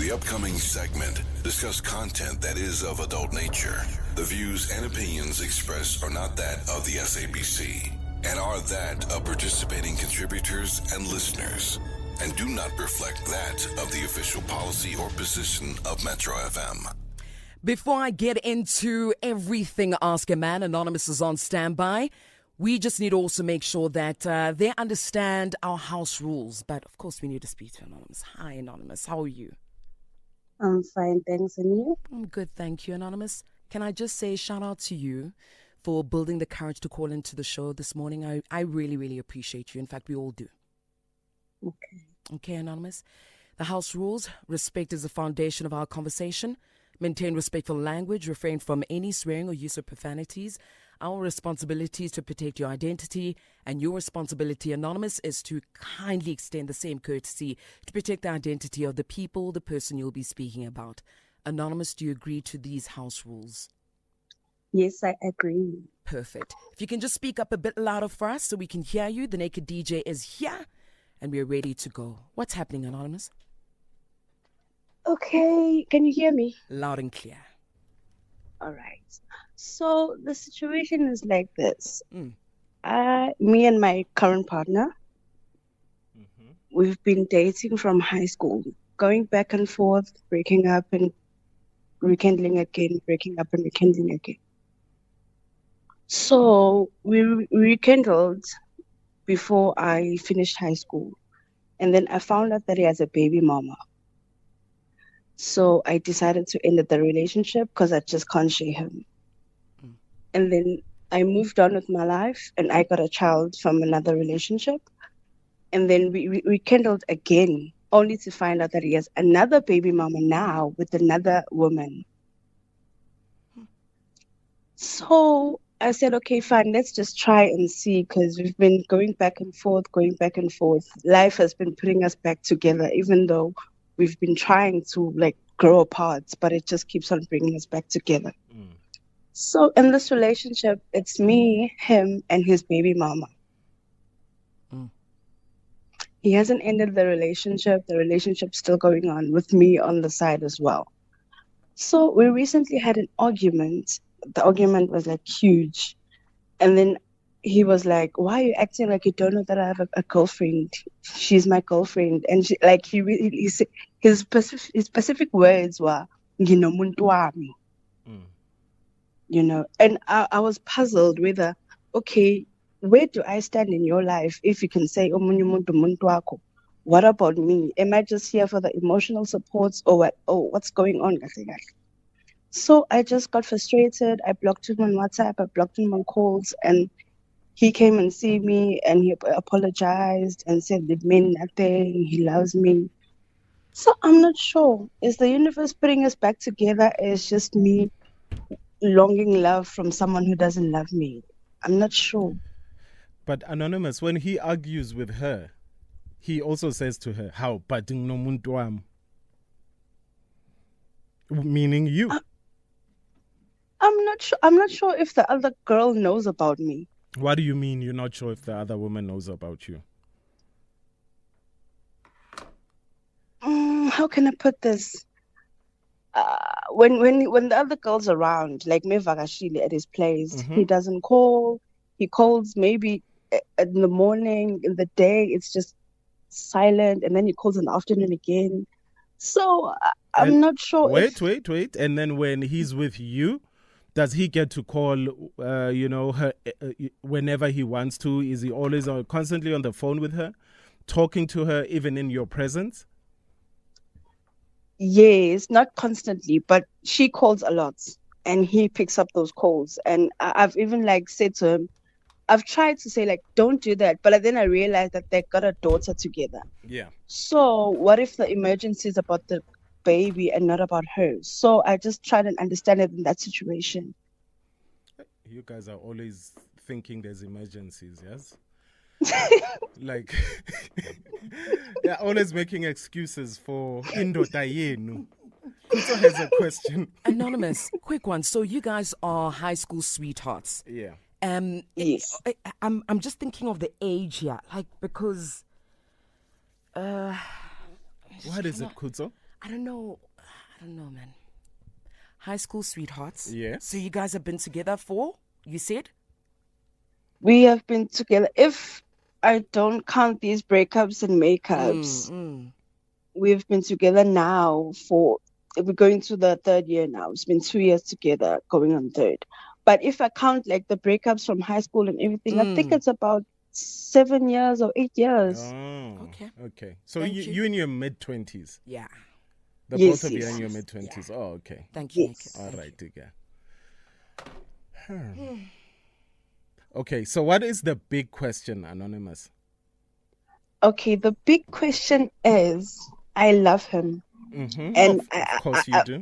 The upcoming segment discuss content that is of adult nature. The views and opinions expressed are not that of the SABC and are that of participating contributors and listeners, and do not reflect that of the official policy or position of Metro FM. Before I get into everything Ask a Man, Anonymous is on standby. We just need to also make sure that they understand our house rules. But of course, we need to speak to Anonymous. Hi, Anonymous. How are you? I'm fine, thanks. And you? I'm good, thank you, Anonymous. Can I just say shout out to you for building the courage to call into the show this morning? I really, really appreciate you. In fact, we all do. Okay. Okay, Anonymous. The house rules: respect is the foundation of our conversation. Maintain respectful language. Refrain from any swearing or use of profanities. Our responsibility is to protect your identity, and your responsibility, Anonymous, is to kindly extend the same courtesy to protect the identity of the people, the person you'll be speaking about. Anonymous, do you agree to these house rules? Yes, I agree. Perfect. If you can just speak up a bit louder for us so we can hear you. The Naked DJ is here, and we're ready to go. What's happening, Anonymous? Okay, can you hear me? Loud and clear. All right. So the situation is like this. Mm. Me and my current partner, we've been dating from high school, going back and forth, breaking up and rekindling again, breaking up and rekindling again. So we rekindled before I finished high school. And then I found out that he has a baby mama. So I decided to end the relationship because I just can't share him. And then I moved on with my life and I got a child from another relationship. And then we rekindled again, only to find out that he has another baby mama now with another woman. So I said, okay, fine, let's just try and see, because we've been going back and forth. Life has been putting us back together, even though we've been trying to grow apart, but it just keeps on bringing us back together. So in this relationship, it's me, him, and his baby mama. He hasn't ended the relationship. The relationship's still going on with me on the side as well. So we recently had an argument. The argument was huge. And then he was like, why are you acting like you don't know that I have a girlfriend? She's my girlfriend. And his specific words were, "Nginomuntu wami." And I was puzzled whether, okay, where do I stand in your life if you can say, "Omunye umuntu umuntu wakho"? What about me? Am I just here for the emotional support, or what? Oh, what's going on? So I just got frustrated. I blocked him on WhatsApp. I blocked him on calls, and he came and see me, and he apologized and said it meant nothing. He loves me. So I'm not sure. Is the universe putting us back together? Is just me longing love from someone who doesn't love me? I'm not sure. But Anonymous, when he argues with her, he also says to her, "How bading no muntu wami," meaning you. I'm not sure if the other girl knows about me. What do you mean you're not sure if the other woman knows about you? How can I put this? When the other girl's around, like me Vakashili at his place, he doesn't call. He calls maybe in the morning, in the day, it's just silent, and then he calls in the afternoon again. So I'm not sure. Wait. And then when he's with you, does he get to call, her whenever he wants to? Is he always constantly on the phone with her, talking to her even in your presence? Yes, not constantly, but she calls a lot, and he picks up those calls. And I've even said to him, I've tried to say don't do that, but then I realized that they got a daughter together. Yeah. So what if the emergency is about the baby and not about her? So I just tried and understand it in that situation. You guys are always thinking there's emergencies, yes? They're always making excuses for indoda yenu. Kuto has a question. Anonymous, quick one. So you guys are high school sweethearts. Yeah. Yes. I'm just thinking of the age here, because what is it, Kuto? I don't know, man. High school sweethearts. Yes. So you guys have been together for, you said? We have been together. If I don't count these breakups and makeups, we've been together now we're going to the 3rd year now. It's been 2 years together, going on 3rd. But if I count like the breakups from high school and everything, I think it's about 7 years or 8 years. Oh, okay. So Thank you in your mid-20s. Yeah. The Yes, both of you yes, are in your yes. mid-20s. Oh, okay. Thank you. Yes. Nick. All right, Digga. Okay, so what is the big question, Anonymous? Okay, the big question is, I love him. Mm-hmm. And of course you do.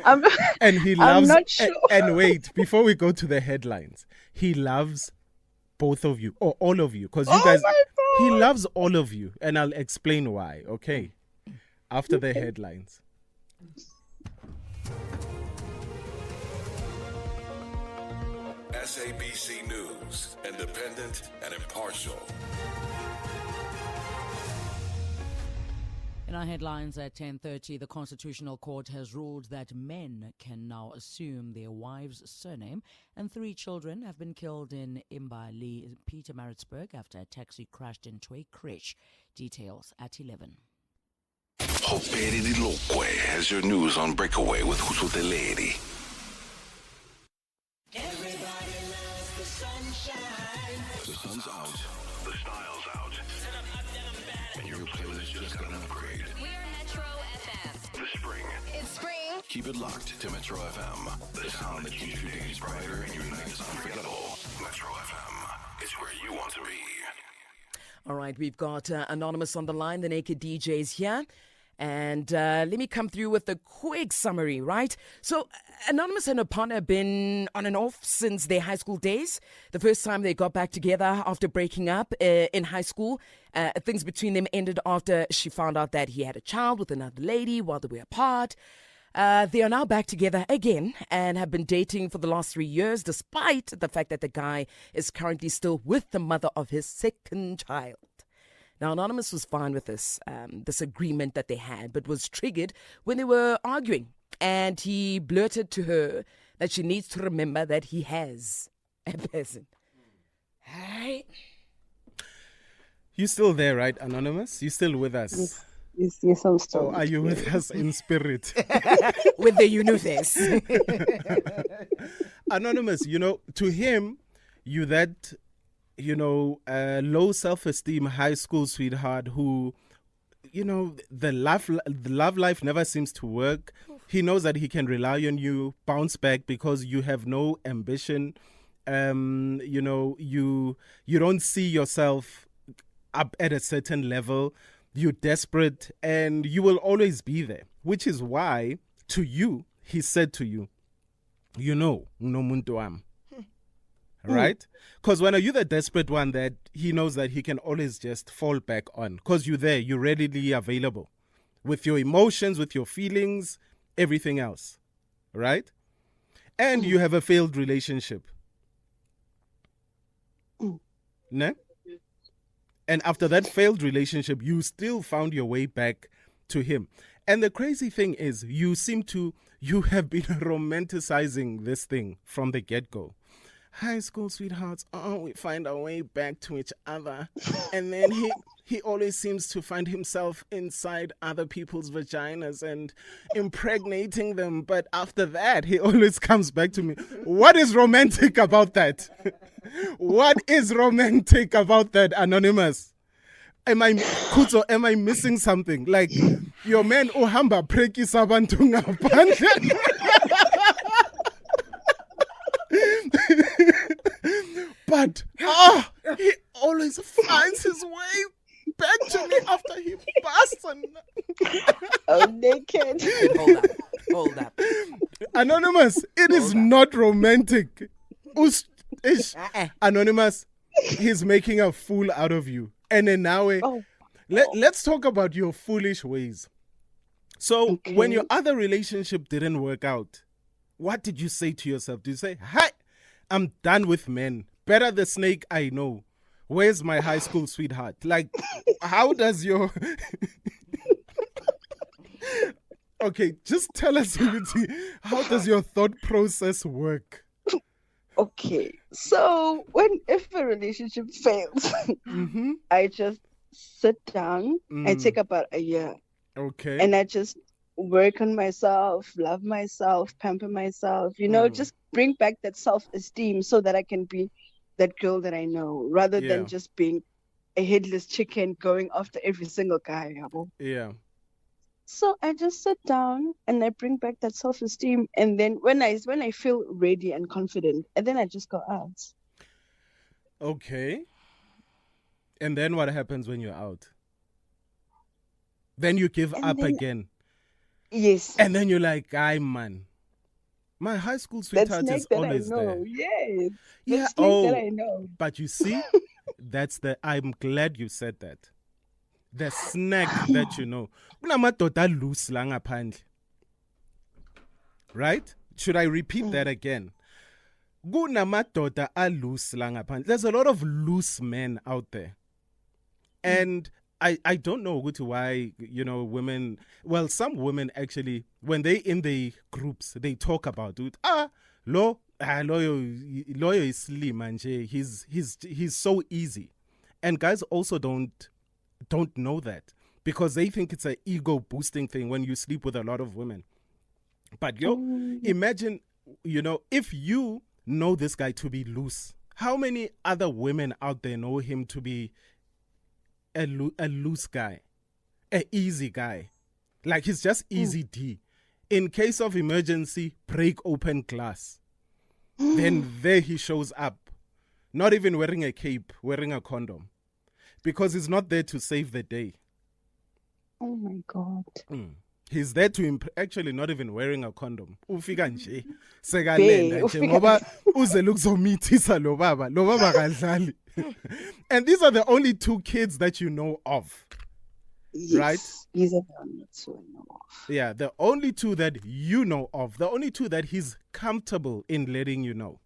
I'm, And he I'm loves. not sure. And wait, before we go to the headlines, he loves both of you or all of you, because you guys. my He God. loves all of you, and I'll explain why. Okay, after the headlines. SABC News, independent and impartial. In our headlines at 10:30, the Constitutional Court has ruled that men can now assume their wife's surname, and 3 children have been killed in Imbali, Pietermaritzburg, after a taxi crashed into a creche. Details at 11. Hoperi Dilokwe has your news on Breakaway with Husuteledi. The sun's out, the style's out, and your playlist just got an upgrade. We're Metro FM. The spring. It's spring. Keep it locked to Metro FM. The sound that keeps your days brighter and your nights unforgettable. Metro FM is where you want to be. All right, we've got Anonymous on the line, the Naked DJs here. And let me come through with a quick summary, right? So, Anonymous and her partner have been on and off since their high school days. The first time they got back together after breaking up in high school, things between them ended after she found out that he had a child with another lady while they were apart. They are now back together again and have been dating for the last 3 years, despite the fact that the guy is currently still with the mother of his second child. Now, Anonymous was fine with this agreement that they had, but was triggered when they were arguing. And he blurted to her that she needs to remember that he has a person. Hey. You still there, right, Anonymous? You still with us? Yes, I'm still. Or are you with us in spirit? With the universe. Anonymous, to him, you that, low self-esteem high school sweetheart who, the love life never seems to work. He knows that he can rely on you, bounce back because you have no ambition. You don't see yourself up at a certain level. You're desperate and you will always be there, which is why to you, he said to you, no muntu am. Right? Because when you're the desperate one that he knows that he can always just fall back on because you're there, you're readily available with your emotions, with your feelings, everything else. Right? And you have a failed relationship. Ne? And after that failed relationship, you still found your way back to him. And the crazy thing is, you have been romanticizing this thing from the get-go. High school sweethearts, we find our way back to each other. And then he always seems to find himself inside other people's vaginas and impregnating them. But after that, he always comes back to me. What is romantic about that? What is romantic about that, Anonymous? Am I missing something? Like, your man uhamba prekisa abantu ngaphandle. But he always finds his way back to me after he busts. Naked. Hold up. Anonymous, it is not romantic. Anonymous, he's making a fool out of you. And then now, let's talk about your foolish ways. So, when your other relationship didn't work out, what did you say to yourself? Did you say, "Hi, I'm done with men. Better the snake I know. Where's my high school sweetheart?" Like, how does your Okay, just tell us, Uguti, how does your thought process work? Okay, so if a relationship fails, Mm-hmm. I just sit down. I take about a year, Okay. and I just work on myself, love myself, pamper myself. Just bring back that self-esteem so that I can be that girl that I know, rather Yeah. than just being a headless chicken going after every single guy. Yeah. So I just sit down and I bring back that self-esteem, and then when I feel ready and confident, and then I just go out. Okay. And then what happens when you're out? Then you give And up then- again. Yes. And then you're like, "Ay, man. My high school That sweetheart snake is that I always know. there." Yes. Yeah. That snake Oh, that I know. but you see, I'm glad you said that. The snack that you know. Kunamadoda loose la ngaphandle. Right? Should I repeat that again? Kunamadoda loose la ngaphandle. There's a lot of loose men out there. And I don't know why, women, well, some women actually, when they in the groups, they talk about it. Loyo is slim manje. He's so easy. And guys also don't know that, because they think it's an ego boosting thing when you sleep with a lot of women. But imagine, if you know this guy to be loose, how many other women out there know him to be a loose guy, a easy guy? Like, he's just easy D. In case of emergency, break open glass. Then there he shows up, not even wearing a cape, wearing a condom, because he's not there to save the day. Oh my God. He's there to actually not even wearing a condom. Ufika nje sekalenda nje ngoba uze ukuzomithisa lo baba kadlali. And these are the only two kids that you know of. Yes. Right? These are the only two I know of. Yeah, the only two that you know of, the only two that he's comfortable in letting you know.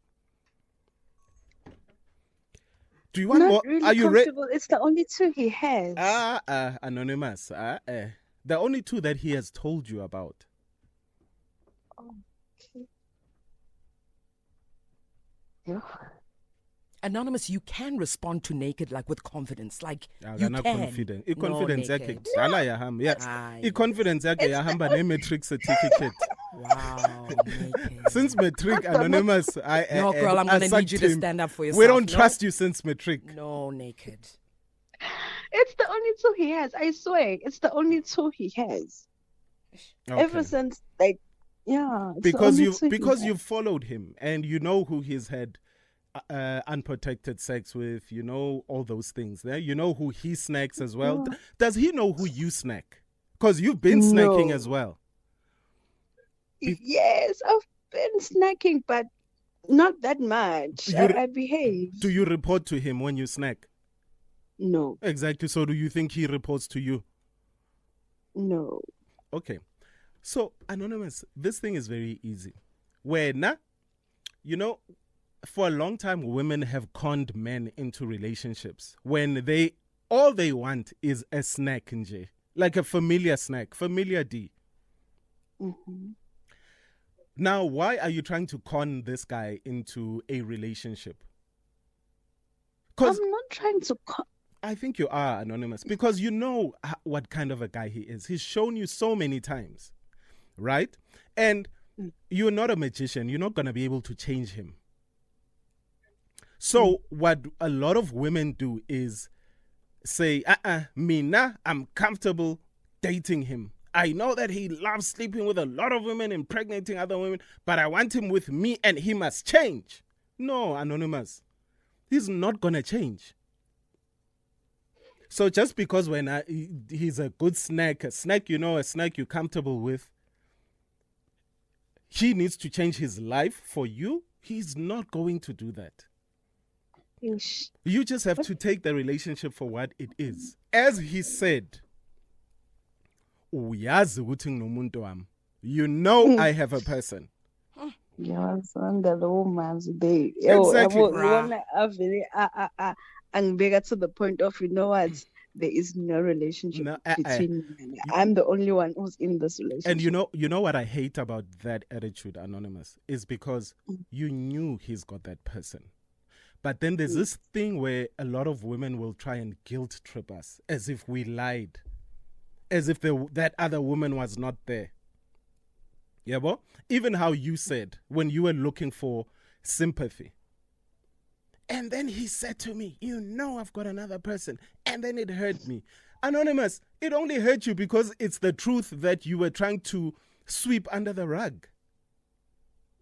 Do you want Not more? really Are you ready? comfortable. It's the only two he has. Anonymous. The only two that he has told you about. Okay. Yeah. Anonymous, you can respond to naked like with confidence. Like you Akana can. confident. I-confidence No, yakhe naked. kudala yahamba. Yeah. Hayi. I-confidence yakhe yahamba ne-matric certificate. Wow, naked. Since matric, Anonymous, No, girl, I'm gonna need you to stand up for yourself. We don't No? trust you since matric. No, naked. It's the only two he has. I swear. It's the only two he has. Ever Okay. since, it's the Because only you two he because has. you've followed him and you know who he's had unprotected sex with, all those things. There, you know who he snacks as well. Yeah. Does he know who you snack? Because you've been snacking No. as well. Yes, I've been snacking, but not that much. You- I behave. Do you report to him when you snack? No, Exactly. So do you think he reports to you? no. Okay. So, Anonymous, this thing is very easy. When, for a long time, women have conned men into relationships when all they want is a snack, nje, like a familiar snack, familiar D. Hmm. Now, why are you trying to con this guy into a relationship? Because I'm not trying to. I think you are, Anonymous, because you know what kind of a guy he is. He's shown you so many times, right? And you're not a magician. You're not going to be able to change him. So what a lot of women do is say, Mina, I'm comfortable dating him. I know that he loves sleeping with a lot of women, impregnating other women, but I want him with me and he must change. No, Anonymous. He's not going to change. So just because he's a good snack, a snack you're comfortable with, he needs to change his life for you, he's not going to do that. Ish. You just have to take the relationship for what it is. As he said, uyazi ukuthi nginomuntu wami. You know I have a person. Yes, under the woman's day. Exactly. Angibeka to the point of, what? there is no relationship No, between me and her. I'm the only one who's in this relationship. And you know what I hate about that attitude, Anonymous, is because you knew he's got that person. But then there's this thing where a lot of women will try and guilt trip us as if we lied, as if that other woman was not there. Yeah, well, even how you said when you were looking for sympathy. And then he said to me, you know I've got another person. And then it hurt me. Anonymous, it only hurt you because it's the truth that you were trying to sweep under the rug.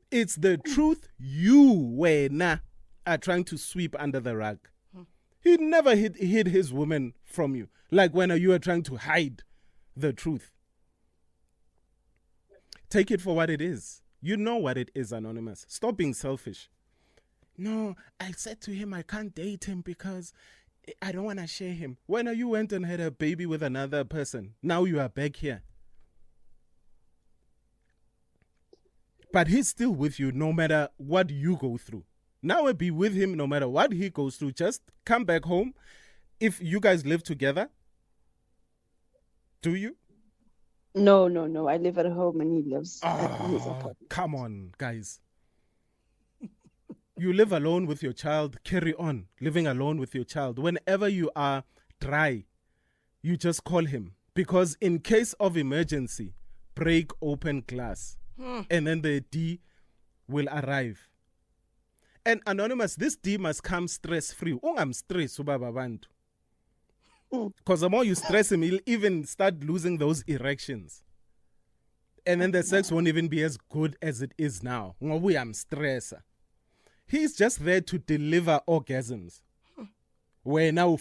It's the truth you are trying to sweep under the rug. He never hid his woman from you. Like when you were trying to hide the truth. Take it for what it is. You know what it is, Anonymous. Stop being selfish. No, I said to him I can't date him because I don't want to share him. When you went and had a baby with another person, now you are back here. But he's still with you no matter what you go through. Now I'll be with him no matter what he goes through. Just come back home. If you guys live together, do you? No. I live at home and he lives at his apartment. Come on, guys. You live alone with your child, carry on living alone with your child. Whenever you are dry, you just call him. Because in case of emergency, break open glass. And then the D will arrive. And Anonymous, this D must come stress-free. I'm stressed, because the more you stress him, he'll even start losing those erections. And then the sex won't even be as good as it is now. I'm stressed. He's just there to deliver orgasms. Where now,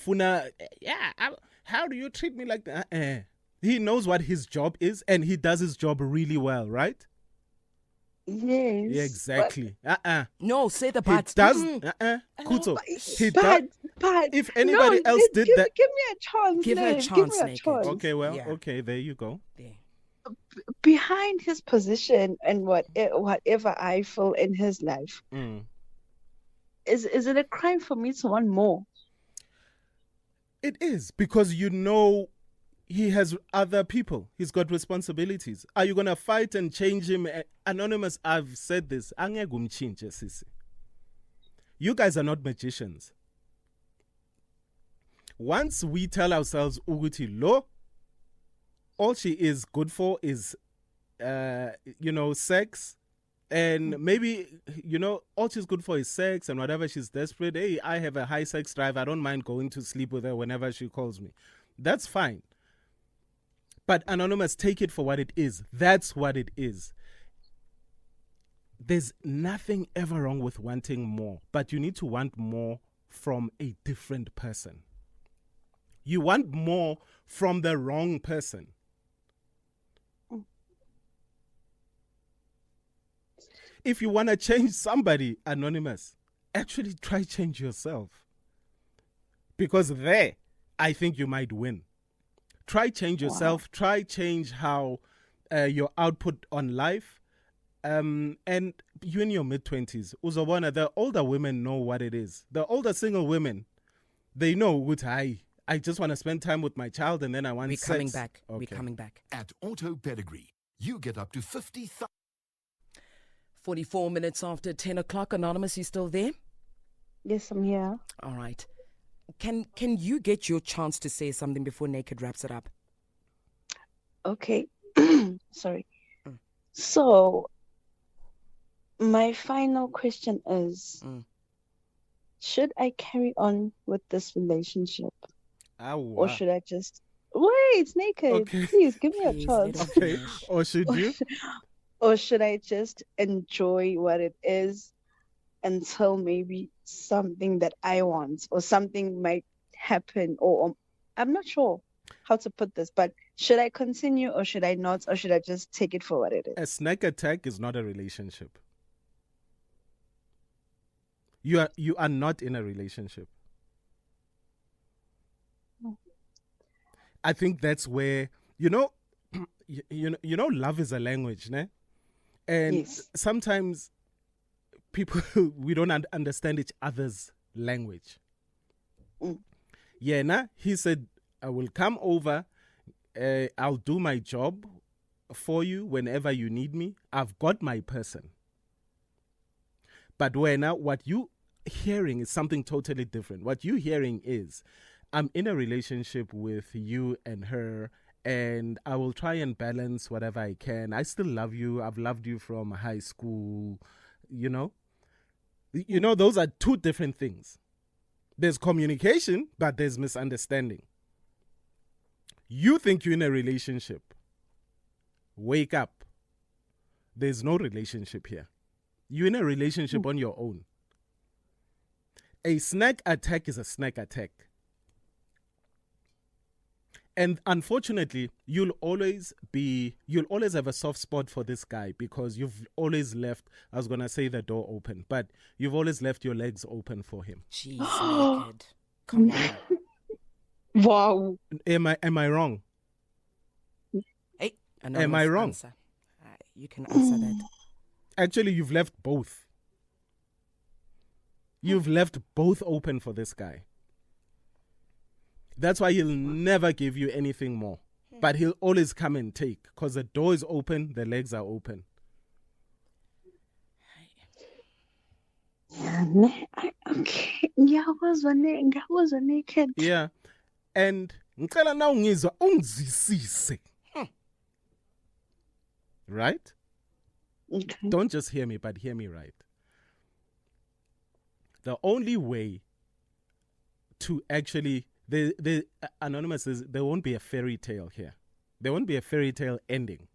how do you treat me like that? He knows what his job is, and he does his job really well, right? Yes. Yeah, exactly. No, say the He part. does. Mm-mm. Kuto. He But, does. but If anybody else did that. give me a chance. Give her a Nate. chance, Give me a Naked. chance. Okay, well, Yeah. okay, there you go. There. Behind his position and whatever I feel in his life, is it a crime for me to want more? It is, because you know he has other people. He's got responsibilities. Are you going to fight and change him? Anonymous, I've said this. You guys are not magicians. Once we tell ourselves, Uguti, lo, all she is good for is, sex. And maybe, all she's good for is sex, and whatever she's desperate. Hey, I have a high sex drive. I don't mind going to sleep with her whenever she calls me. That's fine. But Anonymous, take it for what it is. That's what it is. There's nothing ever wrong with wanting more, but you need to want more from a different person. You want more from the wrong person. If you want to change somebody, Anonymous, actually try change yourself. Because there, I think you might win. Try change yourself. Wow. Try change how your output on life. And you in your mid-20s, Uzobona, the older women know what it is. The older single women, they know what I just want to spend time with my child, and then I want We're sex. coming back. Okay. We're coming back. At Auto Pedigree, you get up to 50,000. 44 minutes after 10 o'clock. Anonymous, you still there? Yes, I'm here. All right. Can you get your chance to say something before Naked wraps it up? Okay. Sorry. So, my final question is, should I carry on with this relationship? Or should I just... Wait, Naked. Okay. Please, give me a Please, chance. let us Okay. finish. Or should you? Or should I just enjoy what it is until maybe something that I want or something might happen, or I'm not sure how to put this, but should I continue or should I not, or should I just take it for what it is? A snack attack is not a relationship. You are not in a relationship. I think that's where love is a language, ne? And Yes. sometimes people we don't understand each other's language. Yeah, he said I will come over. I'll do my job for you whenever you need me. I've got my person. But what you hearing is something totally different. What you hearing is, I'm in a relationship with you and her, and I will try and balance whatever I can. I still love you. I've loved you from high school, you know. Those are two different things. There's communication, but there's misunderstanding. You think you're in a relationship. Wake up. There's no relationship here. You're in a relationship on your own. A snack attack is a snack attack. And unfortunately, you'll always have a soft spot for this guy because you've always left, I was going to say the door open, but you've always left your legs open for him. Jeez, naked. Come on. Wow. Am I wrong? Hey, Am I wrong? Answer. You can answer that. Actually, you've left both. You've left both open for this guy. That's why he'll never give you anything more. But he'll always come and take because the door is open, the legs are open. Okay. I was naked. Yeah. And ngicela na ungizwa ungizwisise. Right? Okay. Don't just hear me, but hear me right. The only way to actually, the Anonymous says there won't be a fairy tale here. There won't be a fairy tale ending.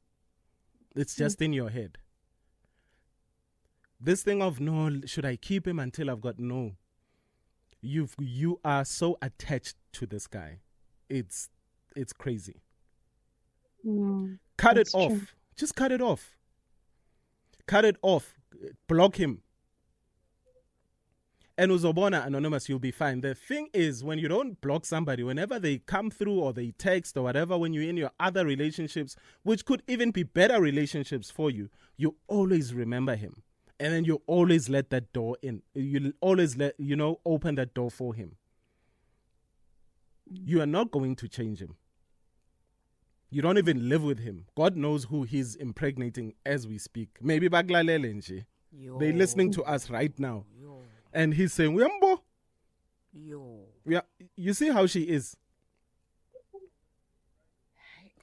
It's just in your head. This thing of, no, should I keep him until I've got, no. You are so attached to this guy. It's crazy. No, Cut it that's off. true. Just cut it off. Cut it off. Block him. And uzobona, Anonymous, you'll be fine. The thing is, when you don't block somebody, whenever they come through or they text or whatever, when you're in your other relationships, which could even be better relationships for you, you always remember him. And then you always let that door in. You always open that door for him. You are not going to change him. You don't even live with him. God knows who he's impregnating as we speak. Maybe baglalele nje. They're listening to us right now. Yo. And he's saying, Uyambo. Yo. Yeah, you see how she is.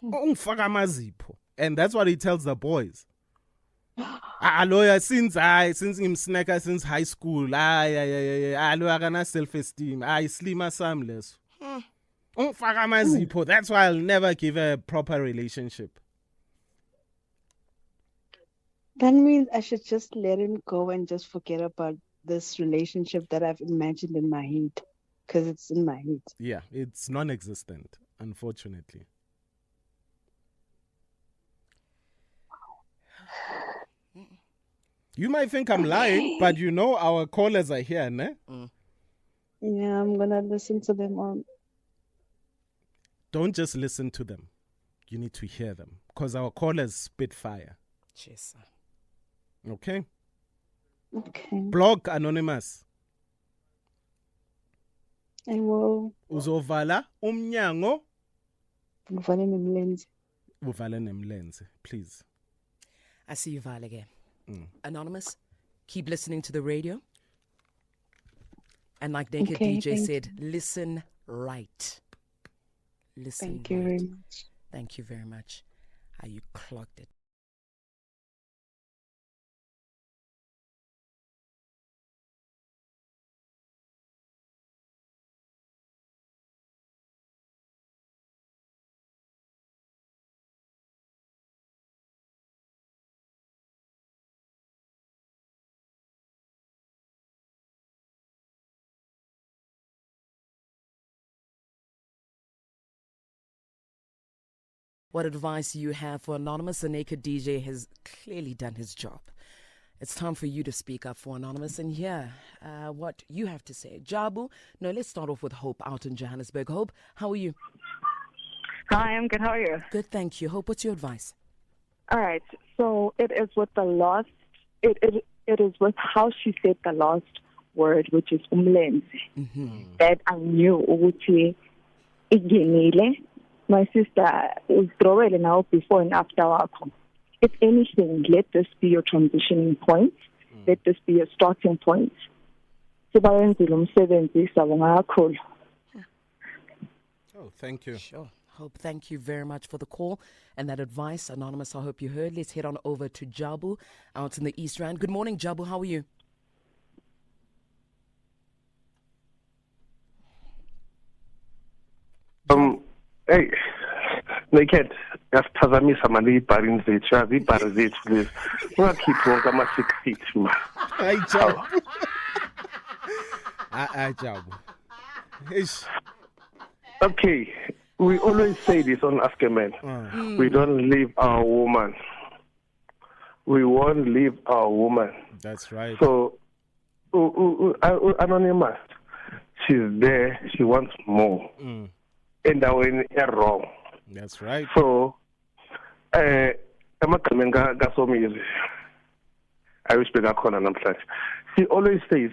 Ungifaka amazipho. And that's what he tells the boys. Lawyer, since him snacker since high school, lawyer kana self-esteem, slim some less. Ungifaka amazipho. That's why I'll never give a proper relationship. That means I should just let him go and just forget about this relationship that I've imagined in my head, because it's in my head. Yeah, it's non-existent, unfortunately. You might think I'm lying, but our callers are here, ne? Yeah, I'm gonna listen to them on. Don't just listen to them. You need to hear them, because our callers spit fire. Jeez. Okay? Okay. Block Anonymous. I will. Uzovala umnyango. Ngivale nemlenze. Uvale nemlenze, please. I see you, Val, again. Anonymous, keep listening to the radio. And like Naked Okay, DJ thank said, listen right. Listen Thank you right. very much. Thank you very much. You clocked it. What advice you have for Anonymous? The Naked DJ has clearly done his job. It's time for you to speak up for Anonymous and hear what you have to say. Jabu, no, let's start off with Hope out in Johannesburg. Hope, how are you? Hi, I'm good. How are you? Good, thank you. Hope, what's your advice? All right. So it is with the last. It is with how she said the last word, which is umlenze. That I knew ukuthi iginile. My sister is drawing now before and after wakho. If anything, let this be your transitioning point. Let this be your starting point. Sibayenzile umsebenzi sabonga kakhulu. Oh, thank you. Sure. Hope, thank you very much for the call and that advice. Anonymous, I hope you heard. Let's head on over to Jabu out in the East Rand. Good morning, Jabu. How are you? Hey, Naked, yasiphazamisa mali ibharini zethu, yazi ibhari zethu lezi. Ungakhiphi wonke ama-6 feet, man. Hayi Jabu. Jabu. Eish. Okay, we always say this on Ask a Man. We don't leave our woman. We won't leave our woman. That's right. So, Anonymous, she's there, she wants more. And when you're wrong. That's right. So, amagama kaSomizi, I wish bekakhona namhlanje. He always says,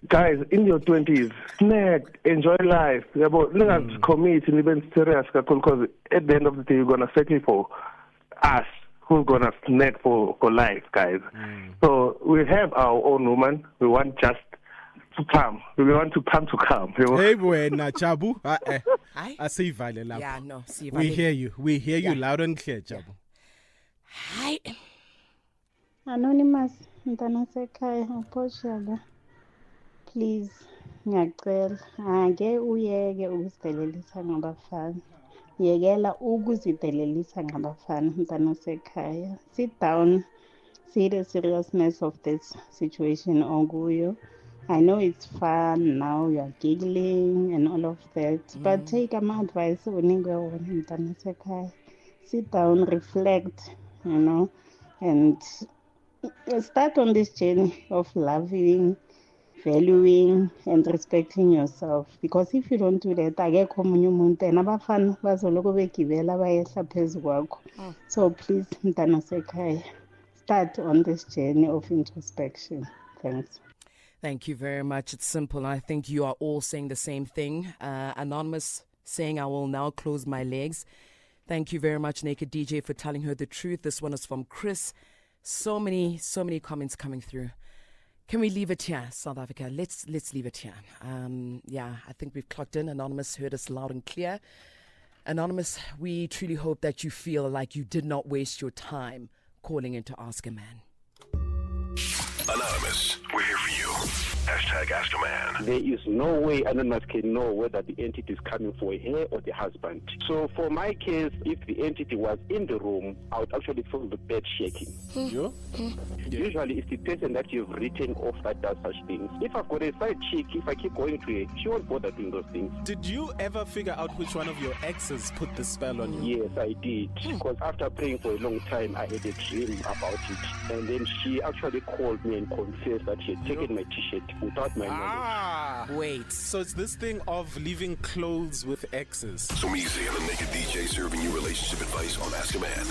guys, in your 20s, snack, enjoy life. Let's commit and even serious because at the end of the day, you're going to settle for us who's going to snack for life, guys. So we have our own woman. We want just to come. We want to come to come. Hey, buena, Jabu. Asivale lapho. Yeah, no. We hear you. We hear you loud and clear, Jabu. Hi. Anonymous, mntanasekhaya uPortugal. Please, ngiyacela. Ake uyeke ukuzidelelisa ngabafana. Yekela ukuzidelelisa ngabafana mntanasekhaya. Sit down. See the seriousness of this situation okuyo. I know it's fun now, you're giggling and all of that, but take my advice. Sit down, reflect, and start on this journey of loving, valuing, and respecting yourself. Because if you don't do that, so please, start on this journey of introspection. Thanks. Thank you very much. It's simple. I think you are all saying the same thing. Anonymous saying, I will now close my legs. Thank you very much, Naked DJ, for telling her the truth. This one is from Chris. So many comments coming through. Can we leave it here, South Africa? Let's leave it here. I think we've clocked in. Anonymous heard us loud and clear. Anonymous, we truly hope that you feel like you did not waste your time calling in to Ask a Man. Anonymous, we're here for you. #AskAman. There is no way Anonymous can know whether the entity is coming for her or the husband. So for my case, if the entity was in the room, I would actually feel the bed shaking. Usually it's the person that you've written off that does such things. If I've got a side chick, if I keep going to her, she won't bother doing those things. Did you ever figure out which one of your exes put the spell on you? Yes, I did. Because after praying for a long time, I had a dream about it. And then she actually called me and confessed that she had taken my t-shirt without my knowledge. Wait. So it's this thing of leaving clothes with exes. Somizi and the Naked DJ serving you relationship advice on Ask a Man.